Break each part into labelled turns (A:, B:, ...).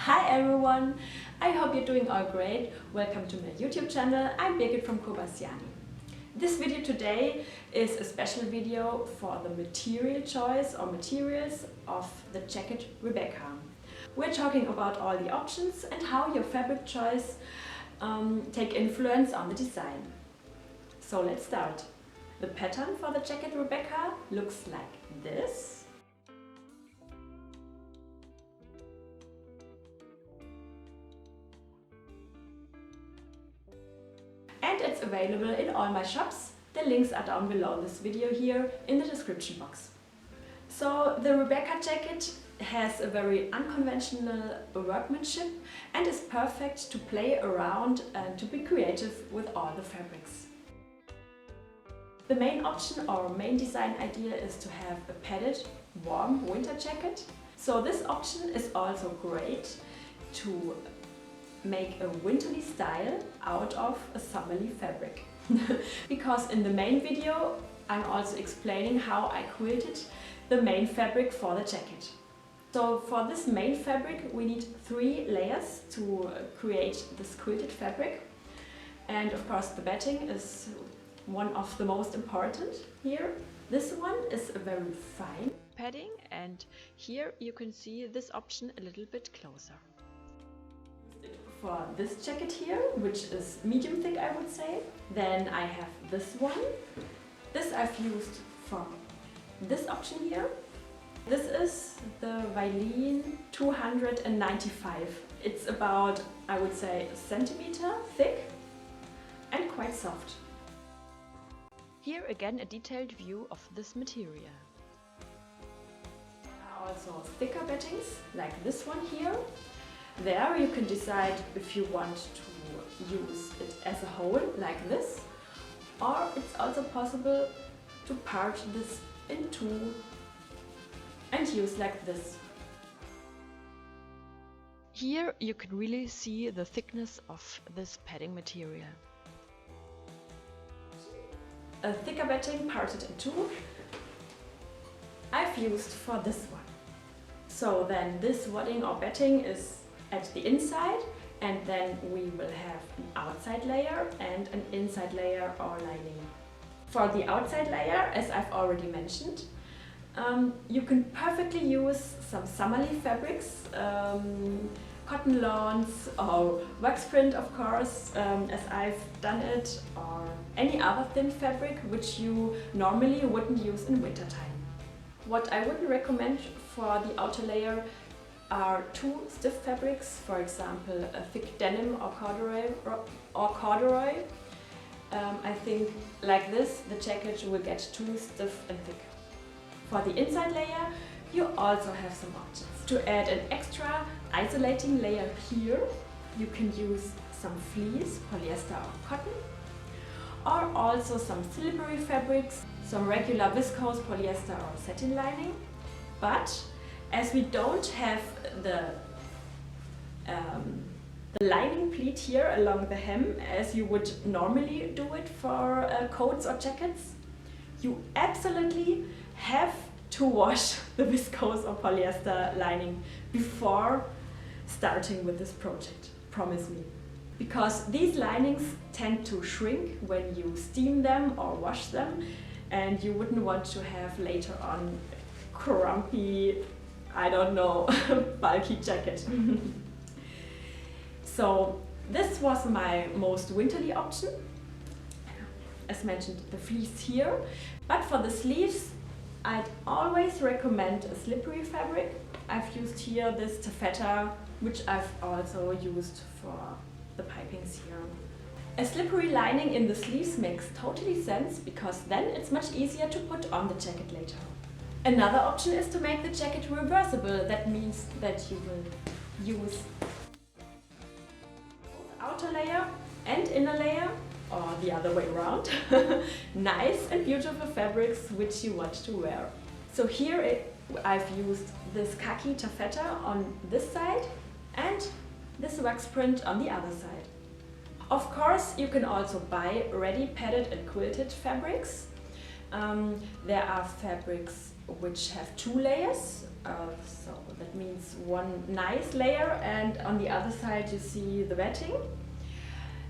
A: Hi everyone! I hope you're doing all great. Welcome to my YouTube channel. I'm Birgit from Koba.Siani. This video today is a special video for the material choice or materials of the jacket Rebeccca. We're talking about all the options and how your fabric choice take influence on the design. So let's start. The pattern for the jacket Rebeccca looks like this. And it's available in all my shops. The links are down below this video here in the description box. So the Rebeccca jacket has a very unconventional workmanship and is perfect to play around and to be creative with all the fabrics. The main option or main design idea is to have a padded, warm winter jacket. So this option is also great to make a winterly style out of a summerly fabric. Because in the main video I'm also explaining how I quilted the main fabric for the jacket. So for this main fabric we need 3 layers to create this quilted fabric, and of course the batting is one of the most important here. This one is a very fine padding, and here you can see this option a little bit closer. For this jacket here, which is medium thick I would say, then I have this one. This I've used for this option here. This is the Wahl 295. It's about, I would say, a centimeter thick and quite soft. Here again a detailed view of this material. There are also thicker battings, like this one here. There you can decide if you want to use it as a whole, like this, or it's also possible to part this in 2 and use like this. Here you can really see the thickness of this padding material. A thicker batting parted in 2 I've used for this one. So then this wadding or batting is at the inside, and then we will have an outside layer and an inside layer or lining. For the outside layer, as I've already mentioned, you can perfectly use some summerly fabrics, cotton lawns or wax print of course, as I've done it, or any other thin fabric which you normally wouldn't use in winter time. What I wouldn't recommend for the outer layer are 2 stiff fabrics, for example a thick denim or corduroy. I think like this the jacket will get too stiff and thick. For the inside layer you also have some options. To add an extra isolating layer here you can use some fleece, polyester or cotton, or also some slippery fabrics, some regular viscose, polyester or satin lining. But as we don't have the lining pleat here along the hem as you would normally do it for coats or jackets, you absolutely have to wash the viscose or polyester lining before starting with this project, promise me. Because these linings tend to shrink when you steam them or wash them, and you wouldn't want to have later on crumpy, I don't know, bulky jacket. So this was my most winterly option. As mentioned, the fleece here. But for the sleeves, I'd always recommend a slippery fabric. I've used here this taffeta, which I've also used for the pipings here. A slippery lining in the sleeves makes totally sense, because then it's much easier to put on the jacket later. Another option is to make the jacket reversible. That means that you will use both outer layer and inner layer, or the other way around, nice and beautiful fabrics which you want to wear. So here I've used this khaki taffeta on this side and this wax print on the other side. Of course you can also buy ready padded and quilted fabrics. There are fabrics which have 2 layers. So that means one nice layer, and on the other side you see the batting.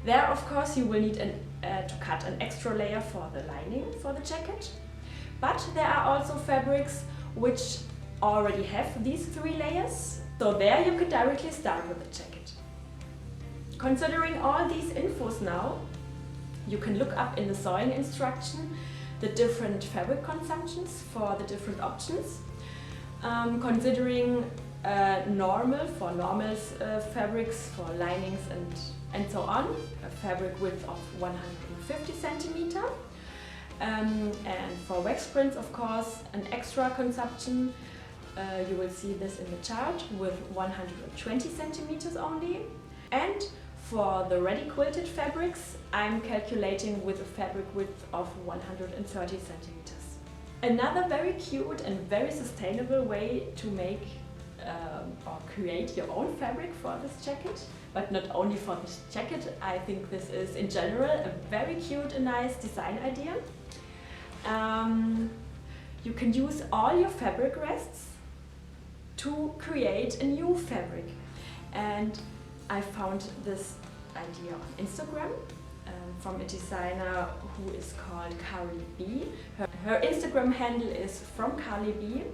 A: There, of course, you will need to cut an extra layer for the lining for the jacket. But there are also fabrics which already have these 3 layers. So there you can directly start with the jacket. Considering all these infos now, you can look up in the sewing instruction the different fabric consumptions for the different options. Considering normal fabrics for linings and so on, a fabric width of 150 centimeter. And for wax prints, of course, an extra consumption. You will see this in the chart with 120 centimeters only. And for the ready quilted fabrics, I'm calculating with a fabric width of 130 centimeters. Another very cute and very sustainable way to make or create your own fabric for this jacket, but not only for this jacket, I think this is in general a very cute and nice design idea. You can use all your fabric rests to create a new fabric, and I found this idea on Instagram from a designer who is called Carly. Her Instagram handle is from Carly,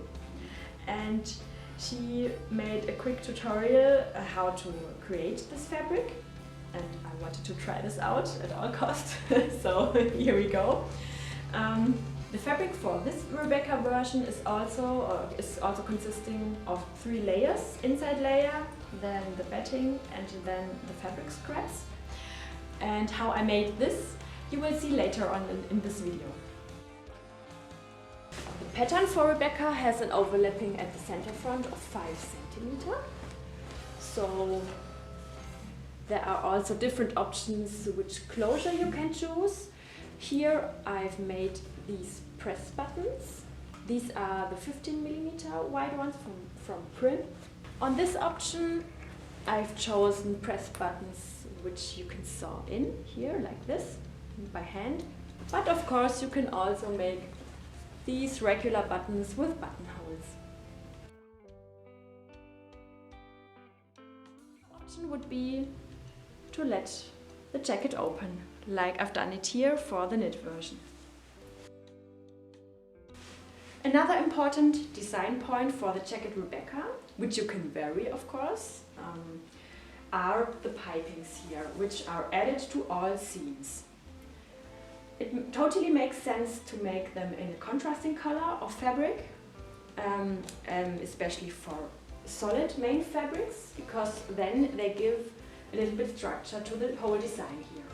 A: and she made a quick tutorial how to create this fabric, and I wanted to try this out at all costs. So here we go. The fabric for this Rebeccca version is also consisting of 3 layers: inside layer, then the batting, and then the fabric scraps. And how I made this you will see later on in this video. The pattern for Rebeccca has an overlapping at the center front of 5 centimeter. So there are also different options which closure you can choose. Here I've made these press buttons. These are the 15mm wide ones from Prim. On this option I've chosen press buttons which you can sew in here like this by hand. But of course you can also make these regular buttons with buttonholes. Option would be to let the jacket open, like I've done it here for the knit version. Another important design point for the jacket Rebeccca, which you can vary of course, are the pipings here, which are added to all seams. It totally makes sense to make them in a contrasting color of fabric, especially for solid main fabrics, because then they give a little bit structure to the whole design here.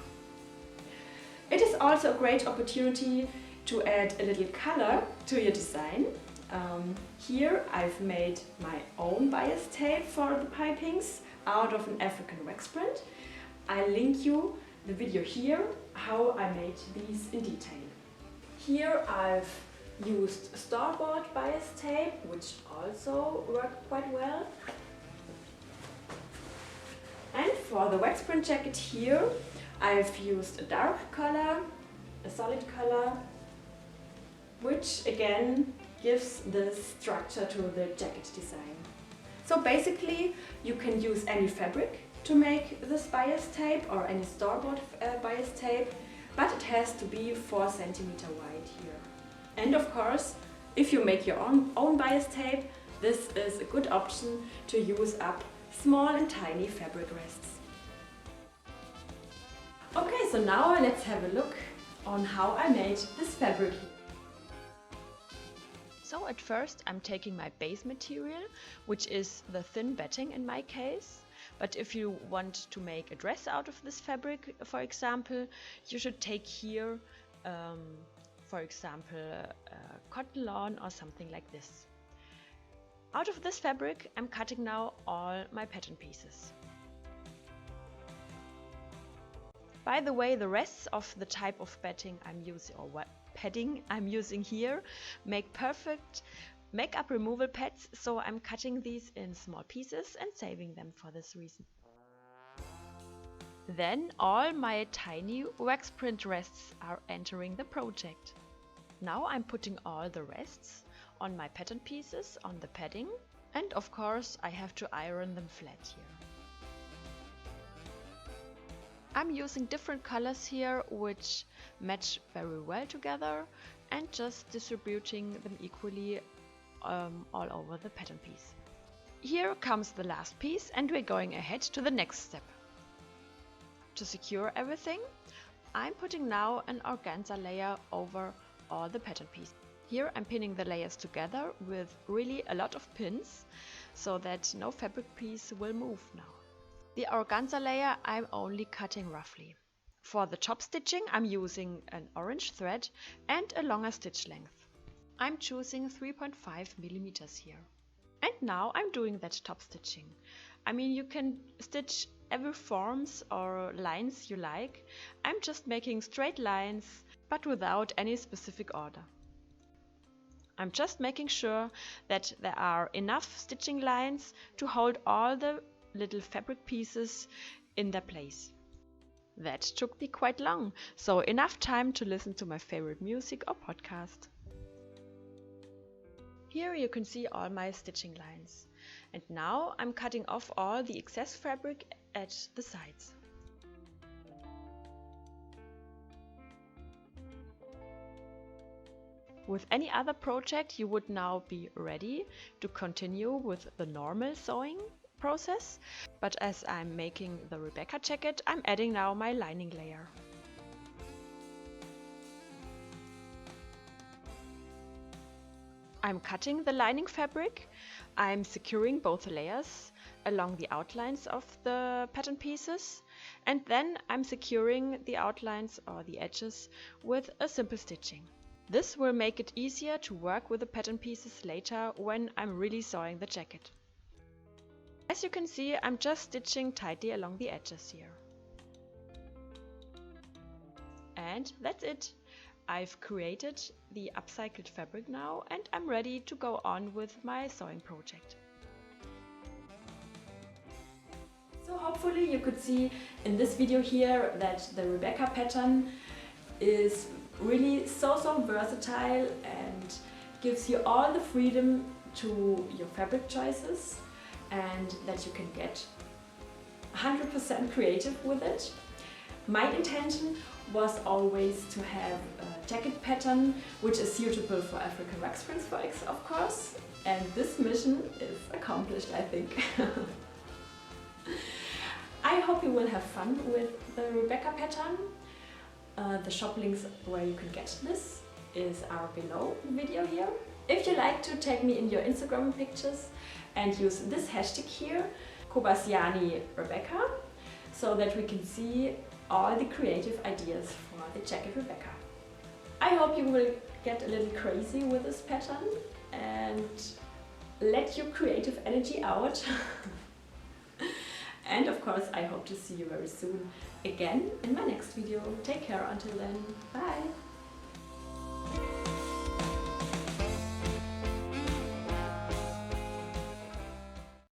A: It is also a great opportunity to add a little color to your design. Here I've made my own bias tape for the pipings out of an African wax print. I link you the video here how I made these in detail. Here I've used store-bought bias tape, which also worked quite well. And for the wax print jacket here I've used a dark color, a solid color, which again gives the structure to the jacket design. So basically you can use any fabric to make this bias tape or any store-bought bias tape, but it has to be 4 centimeter wide here. And of course, if you make your own bias tape, this is a good option to use up small and tiny fabric rests. Okay, so now let's have a look on how I made this fabric here. So at first I'm taking my base material, which is the thin batting in my case. But if you want to make a dress out of this fabric, for example, you should take here, for example, cotton lawn or something like this. Out of this fabric I'm cutting now all my pattern pieces. By the way, the rest of the type of batting I'm using, or padding I'm using here, make perfect makeup removal pads, so I'm cutting these in small pieces and saving them for this reason. Then all my tiny wax print rests are entering the project. Now I'm putting all the rests on my pattern pieces on the padding, and of course I have to iron them flat here. I'm using different colors here which match very well together and just distributing them equally all over the pattern piece. Here comes the last piece and we're going ahead to the next step. To secure everything, I'm putting now an organza layer over all the pattern pieces. Here I'm pinning the layers together with really a lot of pins so that no fabric piece will move now. The organza layer I'm only cutting roughly. For the top stitching I'm using an orange thread and a longer stitch length. I'm choosing 3.5 millimeters here. And now I'm doing that top stitching. I mean, you can stitch every forms or lines you like. I'm just making straight lines but without any specific order. I'm just making sure that there are enough stitching lines to hold all the little fabric pieces in their place. That took me quite long, so enough time to listen to my favorite music or podcast. Here you can see all my stitching lines. And now I'm cutting off all the excess fabric at the sides. With any other project you would now be ready to continue with the normal sewing process, but as I'm making the Rebeccca jacket, I'm adding now my lining layer. I'm cutting the lining fabric, I'm securing both layers along the outlines of the pattern pieces, and then I'm securing the outlines or the edges with a simple stitching. This will make it easier to work with the pattern pieces later when I'm really sewing the jacket. As you can see, I'm just stitching tightly along the edges here. And that's it. I've created the upcycled fabric now and I'm ready to go on with my sewing project. So hopefully you could see in this video here that the Rebeccca pattern is really so versatile and gives you all the freedom to your fabric choices and that you can get 100% creative with it. My intention was always to have a jacket pattern which is suitable for African wax prints, of course, and this mission is accomplished, I think. I hope you will have fun with the Rebeccca pattern. The shop links where you can get this are below the video here. If you like to tag me in your Instagram pictures and use this hashtag here, Koba.Siani Rebeccca, so that we can see all the creative ideas for the jacket Rebeccca. I hope you will get a little crazy with this pattern and let your creative energy out. And of course, I hope to see you very soon again in my next video. Take care until then. Bye!